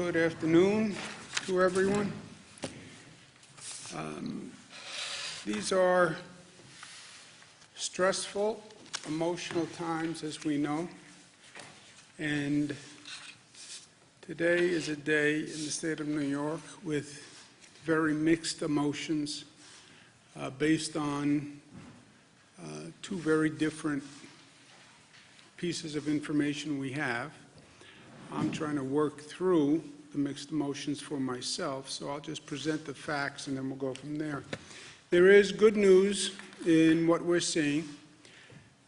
Good afternoon to everyone. These are stressful, emotional times, as we know, and today is a day in the state of New York with very mixed emotions based on two very different pieces of information we have. I'm trying to work through the mixed emotions for myself, so I'll just present the facts and then we'll go from there. There is good news in what we're seeing,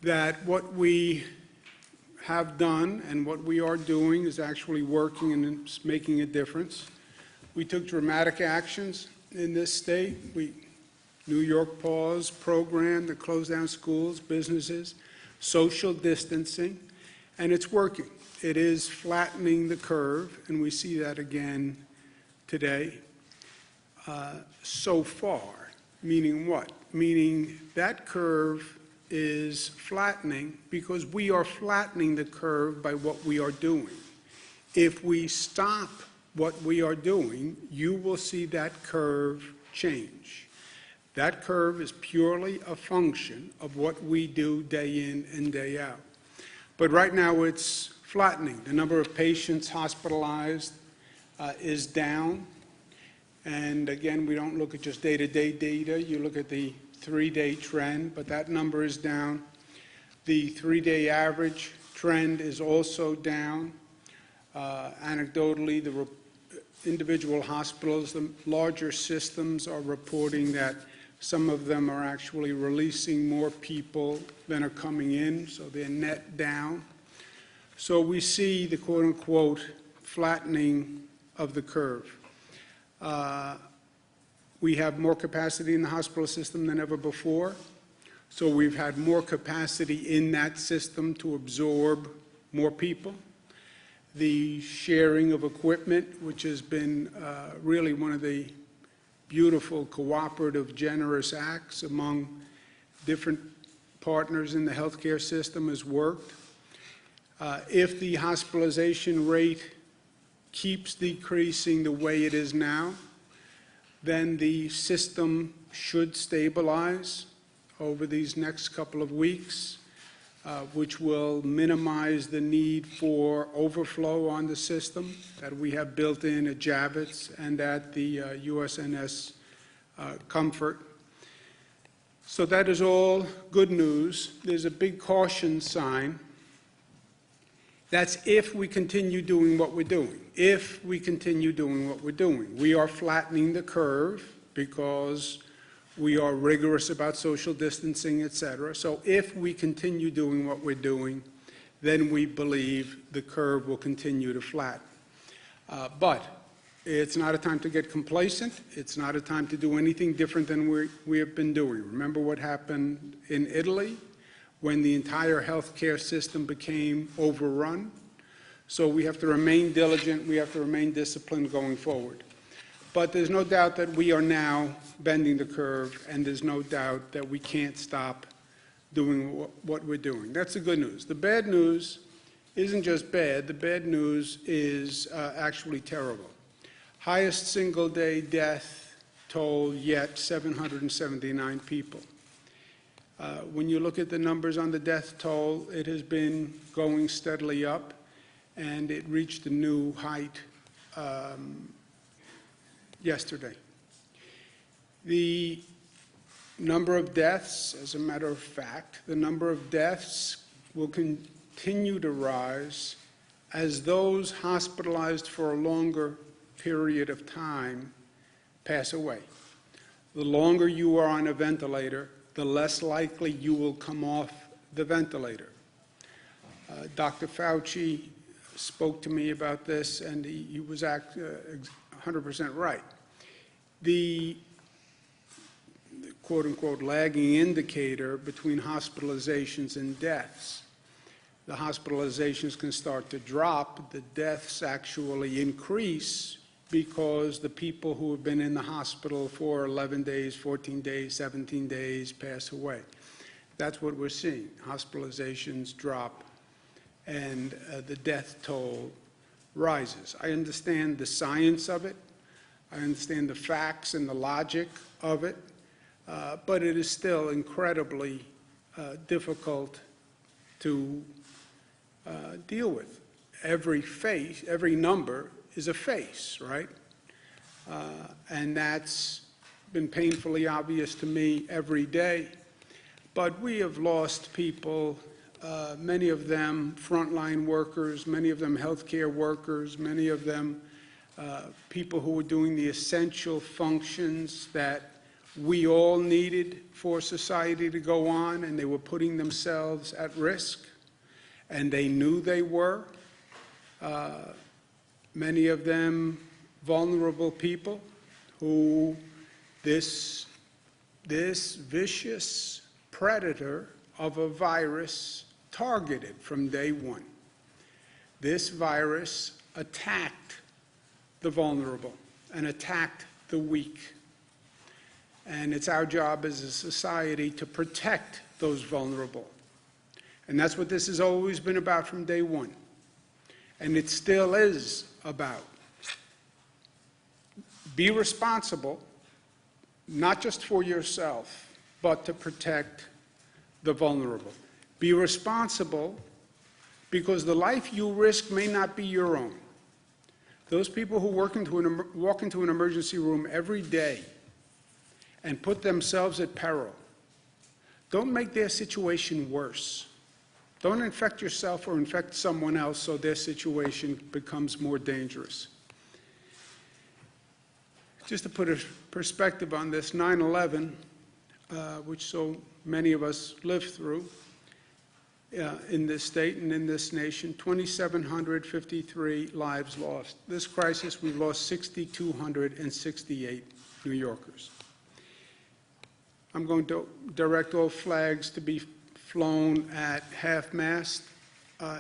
that what we have done and what we are doing is actually working and it's making a difference. We took dramatic actions in this state. New York Pause program that closed down schools, businesses, social distancing, and it's working. It is flattening the curve, and we see that again today. So far, meaning what? Meaning that curve is flattening because we are flattening the curve by what we are doing. If we stop what we are doing, you will see that curve change. That curve is purely a function of what we do day in and day out. But right now it's flattening. The number of patients hospitalized is down. And again, we don't look at just day-to-day data. You look at the 3-day trend, but that number is down. The 3-day average trend is also down. Anecdotally, the individual hospitals, the larger systems are reporting that some of them are actually releasing more people than are coming in, so they're net down. So we see the quote-unquote flattening of the curve. We have more capacity in the hospital system than ever before. So we've had more capacity in that system to absorb more people. The sharing of equipment, which has been really one of the beautiful, cooperative, generous acts among different partners in the healthcare system, has worked. If the hospitalization rate keeps decreasing the way it is now, then the system should stabilize over these next couple of weeks, which will minimize the need for overflow on the system that we have built in at Javits and at the USNS Comfort. So that is all good news. There's a big caution sign. That's if we continue doing what we're doing. If we continue doing what we're doing. We are flattening the curve because we are rigorous about social distancing, etc. So if we continue doing what we're doing, then we believe the curve will continue to flatten. But it's not a time to get complacent. It's not a time to do anything different than we have been doing. Remember what happened in Italy when the entire healthcare system became overrun? So we have to remain diligent. We have to remain disciplined going forward. But there's no doubt that we are now bending the curve, and there's no doubt that we can't stop doing what we're doing. That's the good news. The bad news isn't just bad. The bad news is actually terrible. Highest single-day death toll yet, 779 people. When you look at the numbers on the death toll, it has been going steadily up, and it reached a new height yesterday. The number of deaths, as a matter of fact, the number of deaths will continue to rise as those hospitalized for a longer period of time pass away. The longer you are on a ventilator, the less likely you will come off the ventilator. Dr. Fauci spoke to me about this, and he was 100% right. The quote-unquote lagging indicator between hospitalizations and deaths. The hospitalizations can start to drop. The deaths actually increase because the people who have been in the hospital for 11 days, 14 days, 17 days pass away. That's what we're seeing. Hospitalizations drop and the death toll rises. I understand the science of it. I understand the facts and the logic of it, but it is still incredibly difficult to deal with. Every number is a face, right? And that's been painfully obvious to me every day. But we have lost people, many of them frontline workers, many of them healthcare workers, many of them people who were doing the essential functions that we all needed for society to go on, and they were putting themselves at risk, and they knew they were. Many of them vulnerable people who this vicious predator of a virus targeted from day one. This virus attacked the vulnerable and attacked the weak. And it's our job as a society to protect those vulnerable. And that's what this has always been about from day one. And it still is about. Be responsible, not just for yourself, but to protect the vulnerable. Be responsible because the life you risk may not be your own. Those people who walk into an emergency room every day and put themselves at peril, don't make their situation worse. Don't infect yourself or infect someone else so their situation becomes more dangerous. Just to put a perspective on this, 9/11, which so many of us lived through in this state and in this nation, 2,753 lives lost. This crisis, we've lost 6,268 New Yorkers. I'm going to direct all flags to be flown at half-mast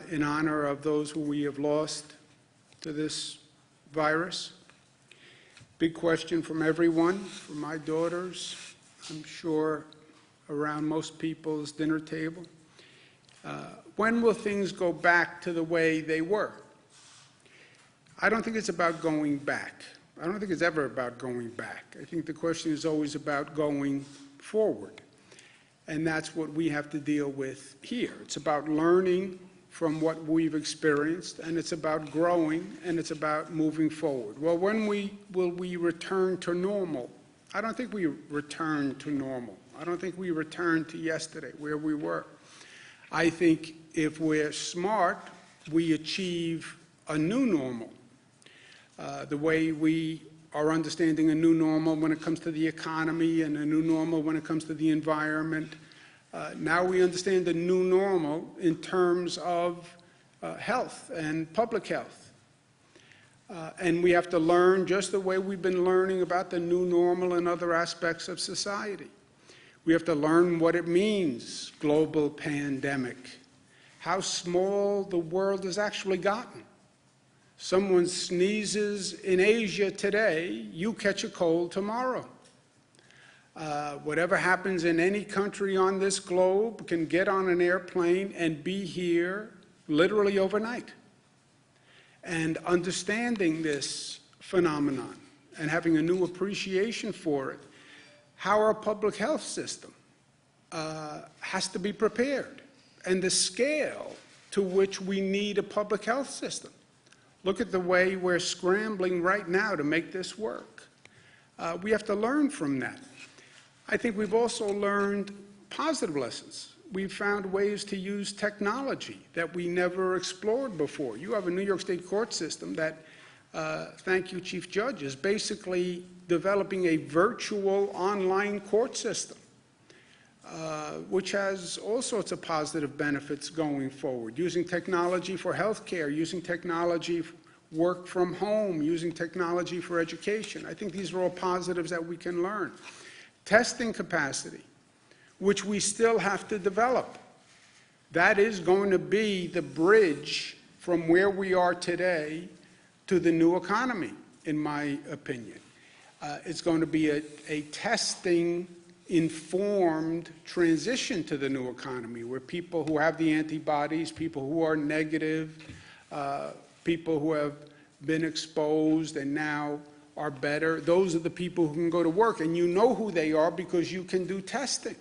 in honor of those who we have lost to this virus. Big question from everyone, from my daughters, I'm sure around most people's dinner table. When will things go back to the way they were? I don't think it's about going back. I don't think it's ever about going back. I think the question is always about going forward. And that's what we have to deal with here. It's about learning from what we've experienced, and it's about growing, and it's about moving forward. Well, when will we return to normal? I don't think we return to normal. I don't think we return to yesterday, where we were. I think if we're smart, we achieve a new normal. The way we are understanding a new normal when it comes to the economy and a new normal when it comes to the environment. Now we understand the new normal in terms of health and public health. And we have to learn just the way we've been learning about the new normal in other aspects of society. We have to learn what it means, global pandemic, how small the world has actually gotten. Someone sneezes in Asia today, you catch a cold tomorrow. Whatever happens in any country on this globe can get on an airplane and be here literally overnight. And understanding this phenomenon and having a new appreciation for it, how our public health system has to be prepared, and the scale to which we need a public health system. Look at the way we're scrambling right now to make this work. We have to learn from that. I think we've also learned positive lessons. We've found ways to use technology that we never explored before. You have a New York State court system that, thank you, Chief Judge, is basically developing a virtual online court system, which has all sorts of positive benefits going forward. Using technology for healthcare, using technology for work from home, using technology for education. I think these are all positives that we can learn. Testing capacity, which we still have to develop. That is going to be the bridge from where we are today to the new economy, in my opinion. It's going to be a testing-informed transition to the new economy, where people who have the antibodies, people who are negative, people who have been exposed and now are better. Those are the people who can go to work, and you know who they are because you can do testing.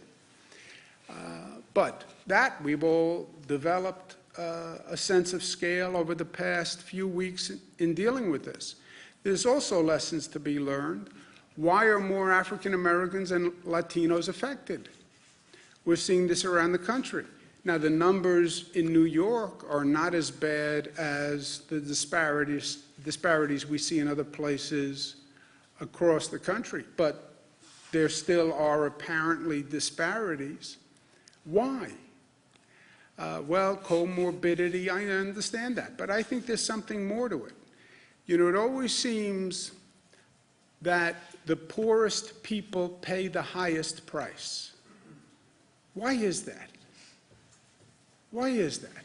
But that we've all developed a sense of scale over the past few weeks in dealing with this. There's also lessons to be learned. Why are more African Americans and Latinos affected? We're seeing this around the country. Now, the numbers in New York are not as bad as the disparities we see in other places across the country, but there still are apparently disparities. Why? Well, comorbidity, I understand that, but I think there's something more to it. You know, it always seems that the poorest people pay the highest price. Why is that? Why is that?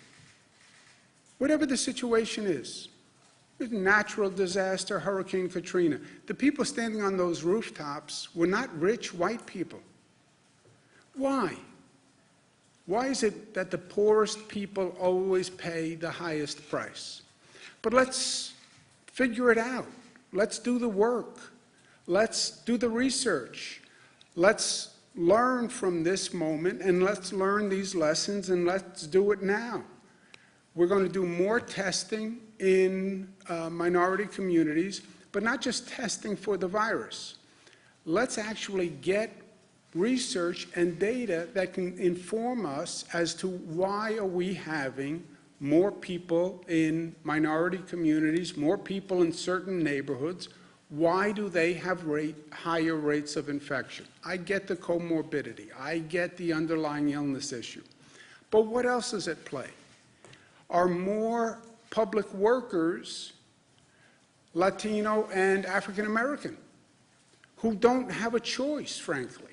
Whatever the situation is, natural disaster, Hurricane Katrina, the people standing on those rooftops were not rich white people. Why? Why is it that the poorest people always pay the highest price? But let's figure it out. Let's do the work. Let's do the research. Let's learn from this moment, and let's learn these lessons, and let's do it now. We're going to do more testing in minority communities, but not just testing for the virus. Let's actually get research and data that can inform us as to why are we having more people in minority communities, more people in certain neighborhoods. Why do they have higher rates of infection? I get the comorbidity. I get the underlying illness issue. But what else is at play? Are more public workers Latino and African American who don't have a choice, frankly,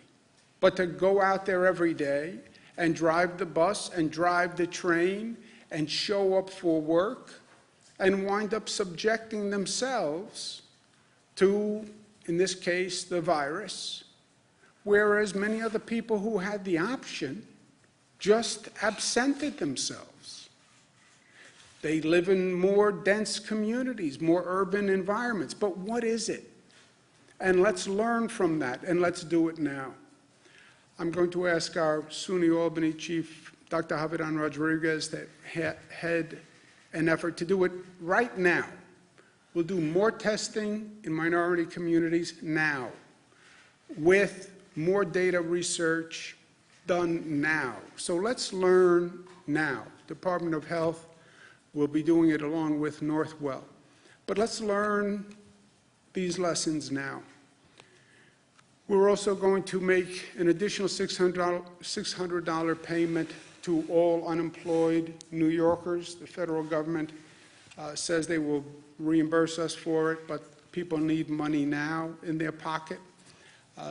but to go out there every day and drive the bus and drive the train and show up for work and wind up subjecting themselves to, in this case, the virus, whereas many other people who had the option just absented themselves. They live in more dense communities, more urban environments. But what is it? And let's learn from that, and let's do it now. I'm going to ask our SUNY Albany Chief, Dr. Javidan Rodriguez, to head an effort to do it right now. We'll do more testing in minority communities now, with more data research done now. So let's learn now. Department of Health will be doing it along with Northwell. But let's learn these lessons now. We're also going to make an additional $600 payment to all unemployed New Yorkers. The federal government says they will reimburse us for it, but people need money now in their pocket.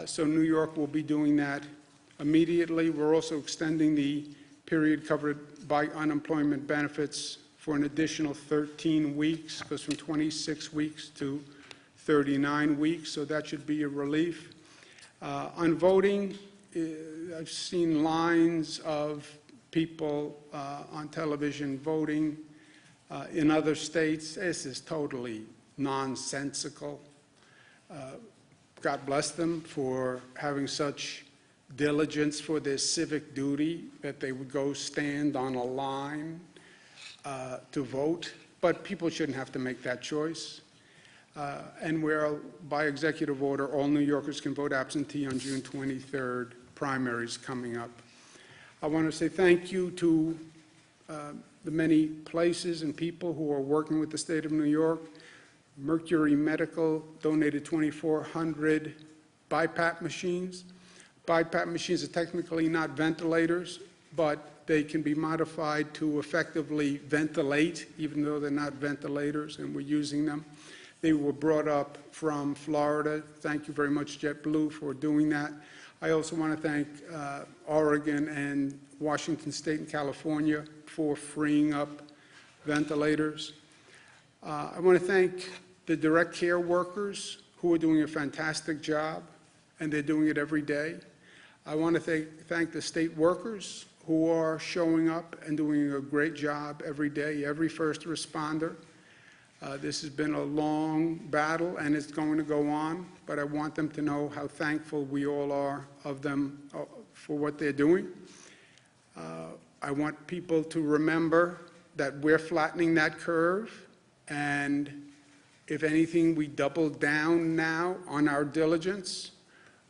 So New York will be doing that immediately. We're also extending the period covered by unemployment benefits for an additional 13 weeks, goes from 26 weeks to 39 weeks, so that should be a relief. On voting, I've seen lines of people on television voting in other states. This is totally nonsensical. God bless them for having such diligence for their civic duty that they would go stand on a line to vote, but people shouldn't have to make that choice. And where, by executive order, all New Yorkers can vote absentee on June 23rd, primaries coming up. I want to say thank you to the many places and people who are working with the state of New York. Mercury Medical donated 2,400 BiPAP machines. BiPAP machines are technically not ventilators, but they can be modified to effectively ventilate, even though they're not ventilators, and we're using them. They were brought up from Florida. Thank you very much, JetBlue, for doing that. I also want to thank Oregon and Washington State and California for freeing up ventilators. I want to thank the direct care workers who are doing a fantastic job, and they're doing it every day. I want to thank the state workers who are showing up and doing a great job every day, every first responder. This has been a long battle, and it's going to go on, but I want them to know how thankful we all are of them for what they're doing. I want people to remember that we're flattening that curve, and if anything, we double down now on our diligence.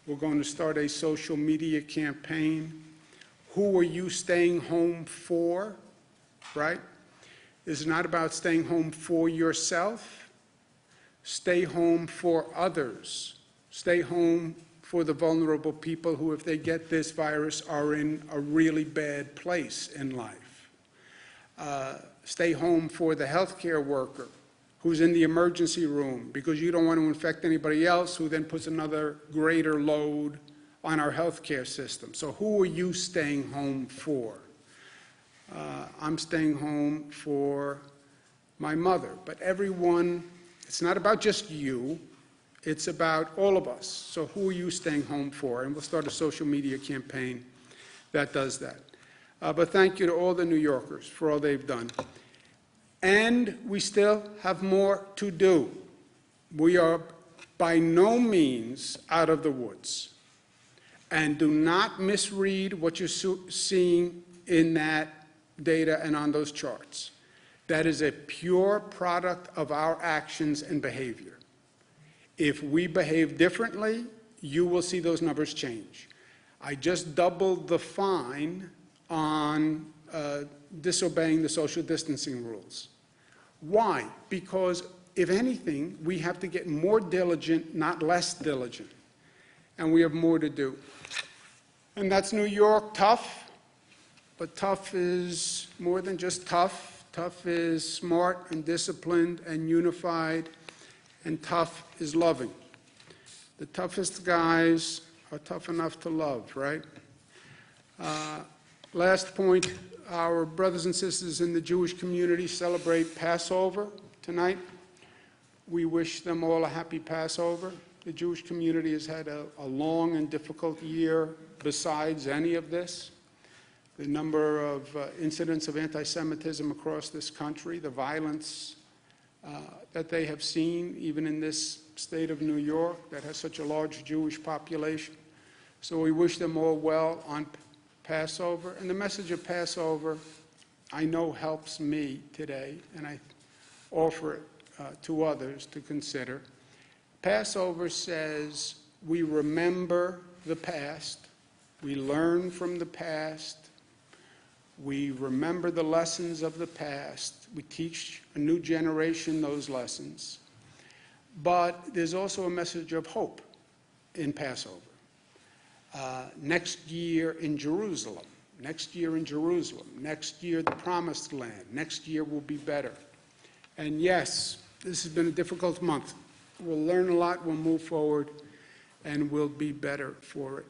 We're going to start a social media campaign. Who are you staying home for, right? It's not about staying home for yourself. Stay home for others. Stay home for the vulnerable people who, if they get this virus, are in a really bad place in life. Stay home for the healthcare worker who's in the emergency room because you don't want to infect anybody else, who then puts another greater load on our healthcare system. So who are you staying home for? I'm staying home for my mother. But everyone, it's not about just you, it's about all of us. So who are you staying home for? And we'll start a social media campaign that does that. But thank you to all the New Yorkers for all they've done. And we still have more to do. We are by no means out of the woods. And do not misread what you're seeing in that data and on those charts. That is a pure product of our actions and behavior. If we behave differently, you will see those numbers change. I just doubled the fine on disobeying the social distancing rules. Why? Because, if anything, we have to get more diligent, not less diligent. And we have more to do. And that's New York, tough. But tough is more than just tough. Tough is smart and disciplined and unified. And tough is loving. The toughest guys are tough enough to love, right? Last point, our brothers and sisters in the Jewish community celebrate Passover tonight. We wish them all a happy Passover. The Jewish community has had a long and difficult year besides any of this. The number of incidents of anti-Semitism across this country, the violence that they have seen, even in this state of New York that has such a large Jewish population. So we wish them all well on Passover. And the message of Passover, I know, helps me today, and I offer it to others to consider. Passover says we remember the past, we learn from the past, we remember the lessons of the past, we teach a new generation those lessons. But there's also a message of hope in Passover. Next year in Jerusalem, next year in Jerusalem, next year the Promised Land, next year will be better. And yes, this has been a difficult month. We'll learn a lot, we'll move forward, and we'll be better for it.